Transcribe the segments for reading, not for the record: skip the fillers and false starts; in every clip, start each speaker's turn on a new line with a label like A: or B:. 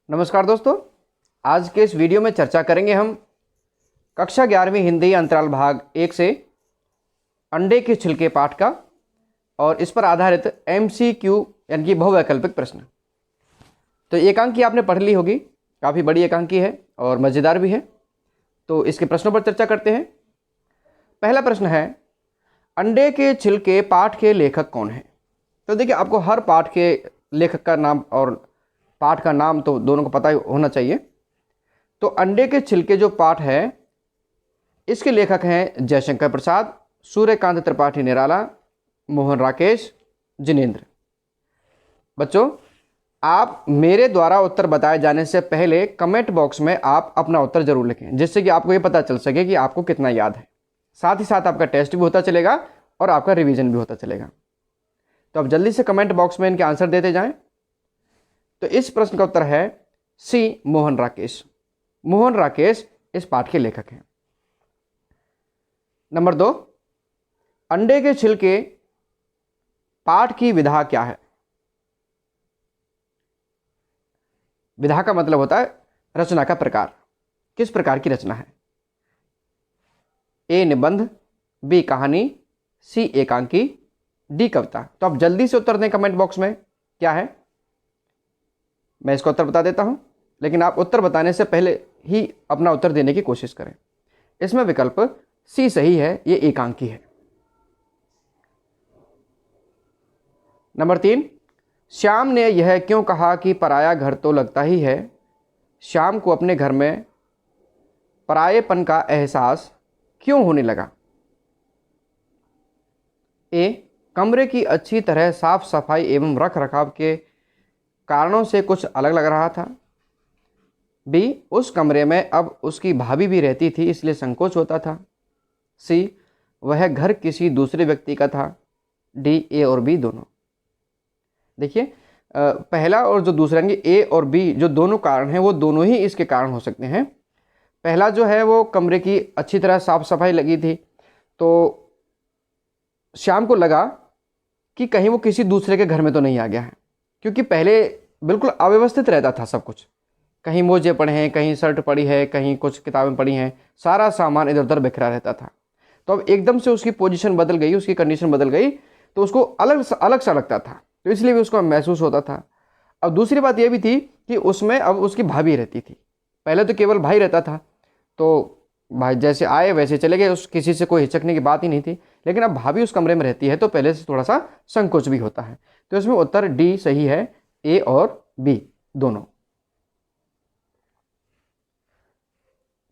A: नमस्कार दोस्तों, आज के इस वीडियो में चर्चा करेंगे हम कक्षा 11वीं हिंदी अंतराल भाग 1 से अंडे के छिलके पाठ का और इस पर आधारित MCQ यानी कि बहुवैकल्पिक प्रश्न। तो एकांकी आपने पढ़ ली होगी, काफ़ी बड़ी एकांकी है और मज़ेदार भी है। तो इसके प्रश्नों पर चर्चा करते हैं। पहला प्रश्न है, अंडे के छिलके पाठ के लेखक कौन है? तो देखिए, आपको हर पाठ के लेखक का नाम और पाठ का नाम तो दोनों को पता ही होना चाहिए। तो अंडे के छिलके जो पाठ है, इसके लेखक हैं जयशंकर प्रसाद, सूर्यकांत त्रिपाठी निराला, मोहन राकेश, जिनेंद्र। बच्चों, आप मेरे द्वारा उत्तर बताए जाने से पहले कमेंट बॉक्स में आप अपना उत्तर जरूर लिखें, जिससे कि आपको ये पता चल सके कि आपको कितना याद है। साथ ही साथ आपका टेस्ट भी होता चलेगा और आपका रिवीजन भी होता चलेगा। तो आप जल्दी से कमेंट बॉक्स में इनके आंसर देते जाएं। तो इस प्रश्न का उत्तर है सी, मोहन राकेश। मोहन राकेश इस पाठ के लेखक हैं। नंबर 2, अंडे के छिलके पाठ की विधा क्या है? विधा का मतलब होता है रचना का प्रकार, किस प्रकार की रचना है। ए निबंध, बी कहानी, सी एकांकी, डी कविता। तो आप जल्दी से उत्तर दें कमेंट बॉक्स में क्या है। मैं इसका उत्तर बता देता हूं, लेकिन आप उत्तर बताने से पहले ही अपना उत्तर देने की कोशिश करें। इसमें विकल्प सी सही है, ये एकांकी है। नंबर 3, श्याम ने यह क्यों कहा कि पराया घर तो लगता ही है? श्याम को अपने घर में परायेपन का एहसास क्यों होने लगा? ए, कमरे की अच्छी तरह साफ सफाई एवं रख रखाव के कारणों से कुछ अलग लग रहा था। बी, उस कमरे में अब उसकी भाभी भी रहती थी, इसलिए संकोच होता था। सी, वह घर किसी दूसरे व्यक्ति का था। डी, ए और बी दोनों। देखिए, पहला और जो दूसरा यानी ए और बी जो दोनों कारण हैं, वो दोनों ही इसके कारण हो सकते हैं। पहला जो है वो कमरे की अच्छी तरह साफ सफाई लगी थी, तो श्याम को लगा कि कहीं वो किसी दूसरे के घर में तो नहीं आ गया है, क्योंकि पहले बिल्कुल अव्यवस्थित रहता था सब कुछ। कहीं मोजे पड़े हैं, कहीं शर्ट पड़ी है, कहीं कुछ किताबें पड़ी हैं, सारा सामान इधर उधर बिखरा रहता था। तो अब एकदम से उसकी पोजीशन बदल गई, उसकी कंडीशन बदल गई, तो उसको अलग सा लगता था, तो इसलिए भी उसको महसूस होता था। अब दूसरी बात यह भी थी कि उसमें अब उसकी भाभी रहती थी। पहले तो केवल भाई रहता था, तो भाई जैसे आए वैसे चले गए, उस किसी से कोई हिचकने की बात ही नहीं थी। लेकिन अब भाभी उस कमरे में रहती है, तो पहले से थोड़ा सा संकोच भी होता है। तो इसमें उत्तर डी सही है, ए और बी दोनों।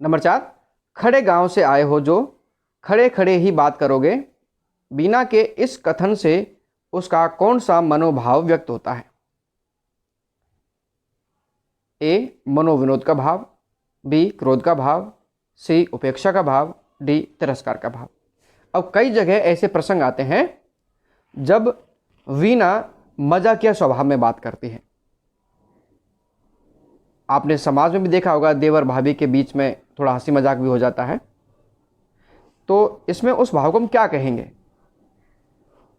A: नंबर 4, खड़े गांव से आए हो जो खड़े खड़े ही बात करोगे, बीना के इस कथन से उसका कौन सा मनोभाव व्यक्त होता है? ए, मनोविनोद का भाव, बी क्रोध का भाव, सी उपेक्षा का भाव, डी तिरस्कार का भाव। अब कई जगह ऐसे प्रसंग आते हैं जब वीणा मजाकिया स्वभाव में बात करती है। आपने समाज में भी देखा होगा, देवर भाभी के बीच में थोड़ा हंसी मजाक भी हो जाता है। तो इसमें उस भाव को हम क्या कहेंगे?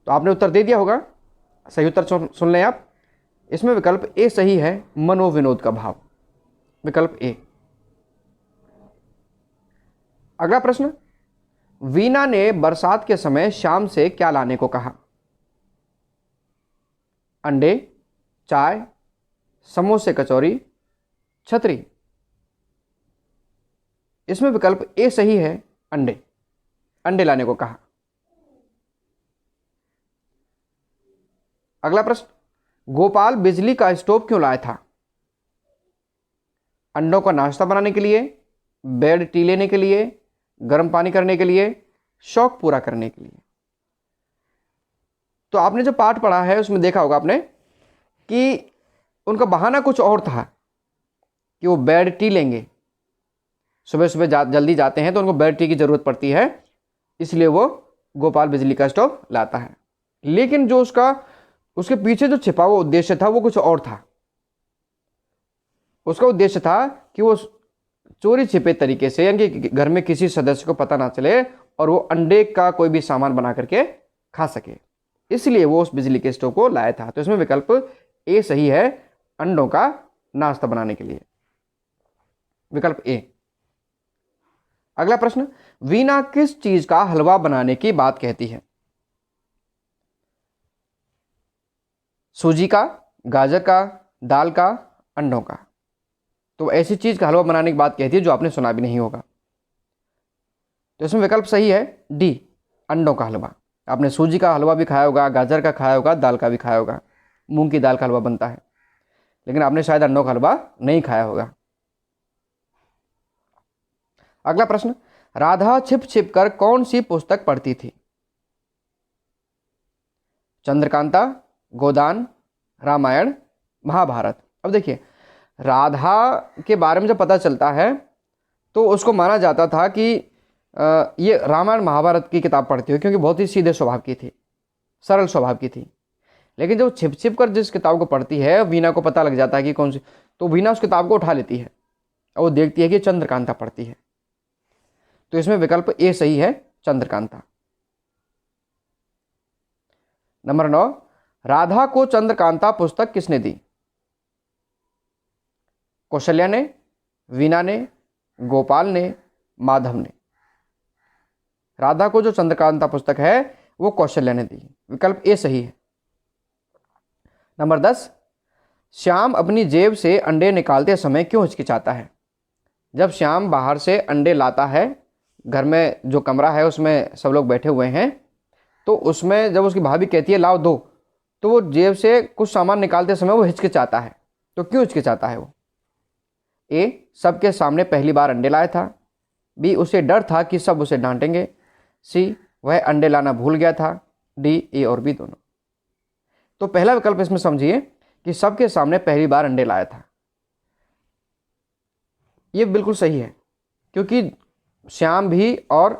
A: तो आपने उत्तर दे दिया होगा, सही उत्तर सुन लें आप। इसमें विकल्प ए सही है, मनोविनोद का भाव, विकल्प ए। अगला प्रश्न, वीणा ने बरसात के समय श्याम से क्या लाने को कहा? अंडे, चाय, समोसे कचौरी, छतरी। इसमें विकल्प ए सही है, अंडे। अंडे लाने को कहा। अगला प्रश्न, गोपाल बिजली का स्टोव क्यों लाया था? अंडों का नाश्ता बनाने के लिए, बेड टी लेने के लिए, गर्म पानी करने के लिए, शौक पूरा करने के लिए। तो आपने जो पाठ पढ़ा है उसमें देखा होगा आपने कि उनका बहाना कुछ और था कि वो बेड टी लेंगे। सुबह सुबह जल्दी जाते हैं तो उनको बेड टी की जरूरत पड़ती है, इसलिए वो गोपाल बिजली का स्टोव लाता है। लेकिन जो उसके पीछे जो छिपा हुआ उद्देश्य था वो कुछ और था। उसका उद्देश्य था कि वो चोरी छिपे तरीके से, यानी कि घर में किसी सदस्य को पता ना चले और वो अंडे का कोई भी सामान बना करके खा सके, इसलिए वो उस बिजली के स्टोव को लाया था। तो इसमें विकल्प ए सही है, अंडों का नाश्ता बनाने के लिए, विकल्प ए। अगला प्रश्न, वीना किस चीज का हलवा बनाने की बात कहती है? सूजी का, गाजर का, दाल का, अंडों का। तो ऐसी चीज का हलवा बनाने की बात कहती है जो आपने सुना भी नहीं होगा। तो इसमें विकल्प सही है डी, अंडों का हलवा। आपने सूजी का हलवा भी खाया होगा, गाजर का खाया होगा, दाल का भी खाया होगा, मूंग की दाल का हलवा बनता है, लेकिन आपने शायद अंडों का हलवा नहीं खाया होगा। अगला प्रश्न, राधा छिप छिप कर कौन सी पुस्तक पढ़ती थी? चंद्रकांता, गोदान, रामायण, महाभारत। अब देखिए, राधा के बारे में जब पता चलता है तो उसको माना जाता था कि ये रामायण महाभारत की किताब पढ़ती हो, क्योंकि बहुत ही सीधे स्वभाव की थी, सरल स्वभाव की थी। लेकिन जब छिप छिप कर जिस किताब को पढ़ती है, वीना को पता लग जाता है कि कौन सी, तो वीना उस किताब को उठा लेती है और वो देखती है कि चंद्रकांता पढ़ती है। तो इसमें विकल्प ए सही है, चंद्रकांता। नंबर 9, राधा को चंद्रकांता पुस्तक किसने दी? कौशल्या ने, वीना ने, गोपाल ने, माधव ने। राधा को जो चंद्रकांता पुस्तक है वो कौशल्या ने दी, विकल्प ए सही है। नंबर 10, श्याम अपनी जेब से अंडे निकालते समय क्यों हिचकिचाता है? जब श्याम बाहर से अंडे लाता है, घर में जो कमरा है उसमें सब लोग बैठे हुए हैं, तो उसमें जब उसकी भाभी कहती है लाओ दो, तो वो जेब से कुछ सामान निकालते समय वो हिचकिचाता है। तो क्यों हिचकिचाता है वो? ए, सबके सामने पहली बार अंडे लाया था। बी, उसे डर था कि सब उसे डांटेंगे। सी, वह अंडे लाना भूल गया था। डी, ए और बी दोनों। तो पहला विकल्प इसमें समझिए कि सबके सामने पहली बार अंडे लाया था, ये बिल्कुल सही है, क्योंकि श्याम भी और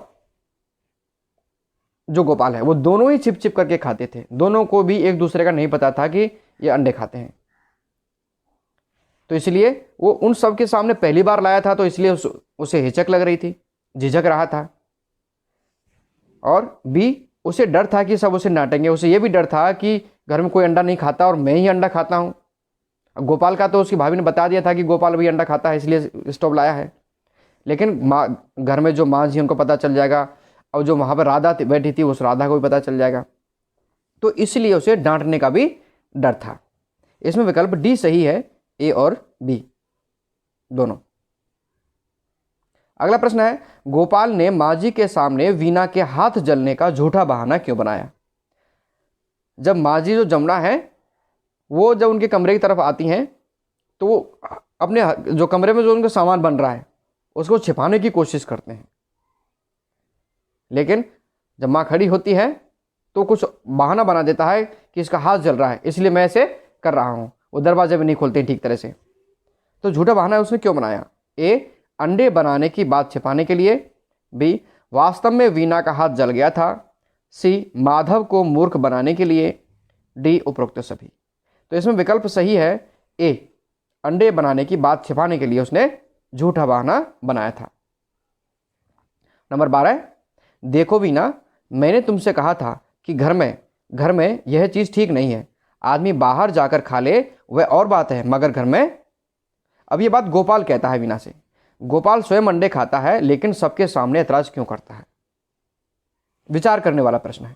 A: जो गोपाल है वो दोनों ही छिप छिप करके खाते थे। दोनों को भी एक दूसरे का नहीं पता था कि ये अंडे खाते हैं, तो इसलिए वो उन सब के सामने पहली बार लाया था, तो इसलिए उसे हिचक लग रही थी, झिझक रहा था। और बी, उसे डर था कि सब उसे डांटेंगे। उसे ये भी डर था कि घर में कोई अंडा नहीं खाता और मैं ही अंडा खाता हूँ। गोपाल का तो उसकी भाभी ने बता दिया था कि गोपाल भी अंडा खाता है, इसलिए स्टोव लाया है। लेकिन घर में जो माँ जी उनको पता चल जाएगा, और जो वहाँ पर राधा बैठी थी उस राधा को भी पता चल जाएगा, तो इसलिए उसे डांटने का भी डर था। इसमें विकल्प डी सही है, ए और बी दोनों। अगला प्रश्न है, गोपाल ने माँ जी के सामने वीना के हाथ जलने का झूठा बहाना क्यों बनाया? जब माँ जी जो जमुना है वो जब उनके कमरे की तरफ आती हैं, तो वो अपने जो कमरे में जो उनका सामान बन रहा है उसको छिपाने की कोशिश करते हैं, लेकिन जब माँ खड़ी होती है तो कुछ बहाना बना देता है कि इसका हाथ जल रहा है, इसलिए मैं ऐसे कर रहा हूँ। वो दरवाजे में नहीं खोलते ठीक तरह से, तो झूठा बहाना उसने क्यों बनाया? ए, अंडे बनाने की बात छिपाने के लिए। बी, वास्तव में वीना का हाथ जल गया था। सी, माधव को मूर्ख बनाने के लिए। डी, उपरोक्त सभी। तो इसमें विकल्प सही है ए, अंडे बनाने की बात छिपाने के लिए उसने झूठा बहाना बनाया था। नंबर 12, देखो वीना, मैंने तुमसे कहा था कि घर में यह चीज़ ठीक नहीं है। आदमी बाहर जाकर खा ले वह और बात है, मगर घर में। अब ये बात गोपाल कहता है वीना से। गोपाल स्वयं अंडे खाता है, लेकिन सबके सामने ऐतराज क्यों करता है? विचार करने वाला प्रश्न है।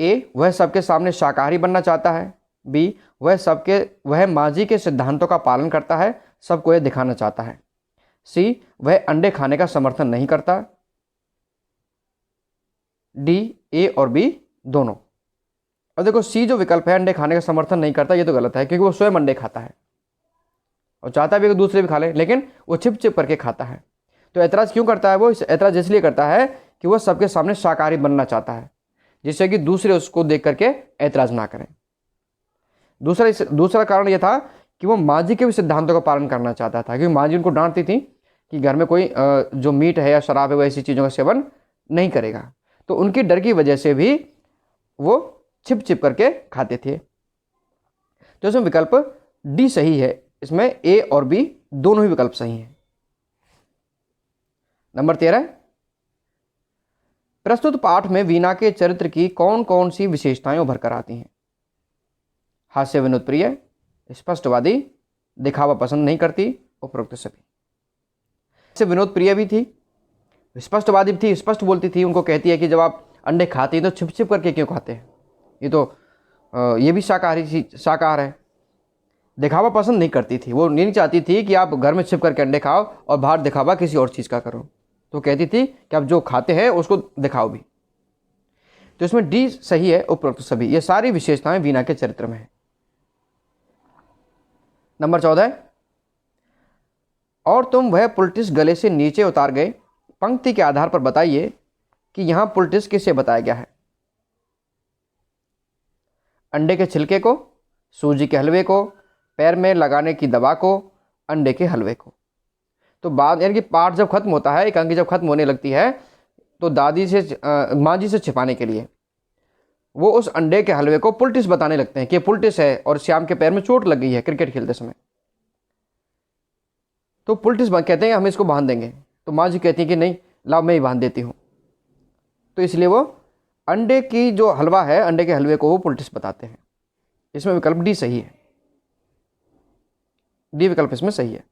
A: ए, वह सबके सामने शाकाहारी बनना चाहता है। बी, वह माँ जी के सिद्धांतों का पालन करता है, सबको यह दिखाना चाहता है। सी, वह अंडे खाने का समर्थन नहीं करता। डी, ए और बी दोनों। अब देखो, सी जो विकल्प है अंडे खाने का समर्थन नहीं करता, ये तो गलत है, क्योंकि वो स्वयं अंडे खाता है और चाहता भी कि दूसरे भी खा ले, लेकिन वो छिप छिप करके खाता है। तो ऐतराज क्यों करता है? वो ऐतराज इसलिए करता है कि वो सबके सामने शाकाहारी बनना चाहता है, जिससे कि दूसरे उसको देख करके ऐतराज ना करें। दूसरा कारण यह था कि वो माँ जी के भी सिद्धांतों का पालन करना चाहता था, क्योंकि माँ जी उनको डांटती थी कि घर में कोई जो मीट है या शराब है वो ऐसी चीज़ों का सेवन नहीं करेगा। तो उनकी डर की वजह से भी वो छिप छिप करके खाते थे। तो इसमें विकल्प डी सही है। इसमें ए और बी दोनों ही विकल्प सही हैं। नंबर 13, प्रस्तुत पाठ में वीना के चरित्र की कौन कौन सी विशेषताएं उभर कर आती हैं? हास्य विनोद प्रिय, स्पष्टवादी, दिखावा पसंद नहीं करती, उपरोक्त सभी। से विनोद प्रिय भी थी, स्पष्टवादी भी थी, स्पष्ट बोलती थी। उनको कहती है कि जब आप अंडे खाती हैं तो छिप छिप करके क्यों खाते हैं, ये तो ये भी शाकाहार है। दिखावा पसंद नहीं करती थी, वो नहीं चाहती थी कि आप घर में छिप करके अंडे खाओ और बाहर दिखावा किसी और चीज़ का करो। तो कहती थी कि आप जो खाते हैं उसको दिखाओ भी। तो इसमें डी सही है, उपरोक्त सभी। ये सारी विशेषताएं वीना के चरित्र में है। नंबर 14, और तुम वह पुलटिस गले से नीचे उतार गए, पंक्ति के आधार पर बताइए कि यहां पुलटिस किसे बताया गया है। अंडे के छिलके को, सूजी के हलवे को, पैर में लगाने की दवा को, अंडे के हलवे को। तो बाद यानी कि पाठ जब खत्म होता है, एकांकी जब खत्म होने लगती है, तो दादी से माँ जी से छिपाने के लिए वो उस अंडे के हलवे को पुलटिस बताने लगते हैं कि पुलटिस है और श्याम के पैर में चोट लग गई है क्रिकेट खेलते समय। तो पुलटिस कहते हैं हम इसको बांध देंगे। तो माँ जी कहती हैं कि नहीं, लाओ मैं ही बांध देती हूँ। तो इसलिए वो अंडे की जो हलवा है, अंडे के हलवे को वो पुलटिस बताते हैं। इसमें विकल्प डी सही है, डी विकल्प इसमें सही है।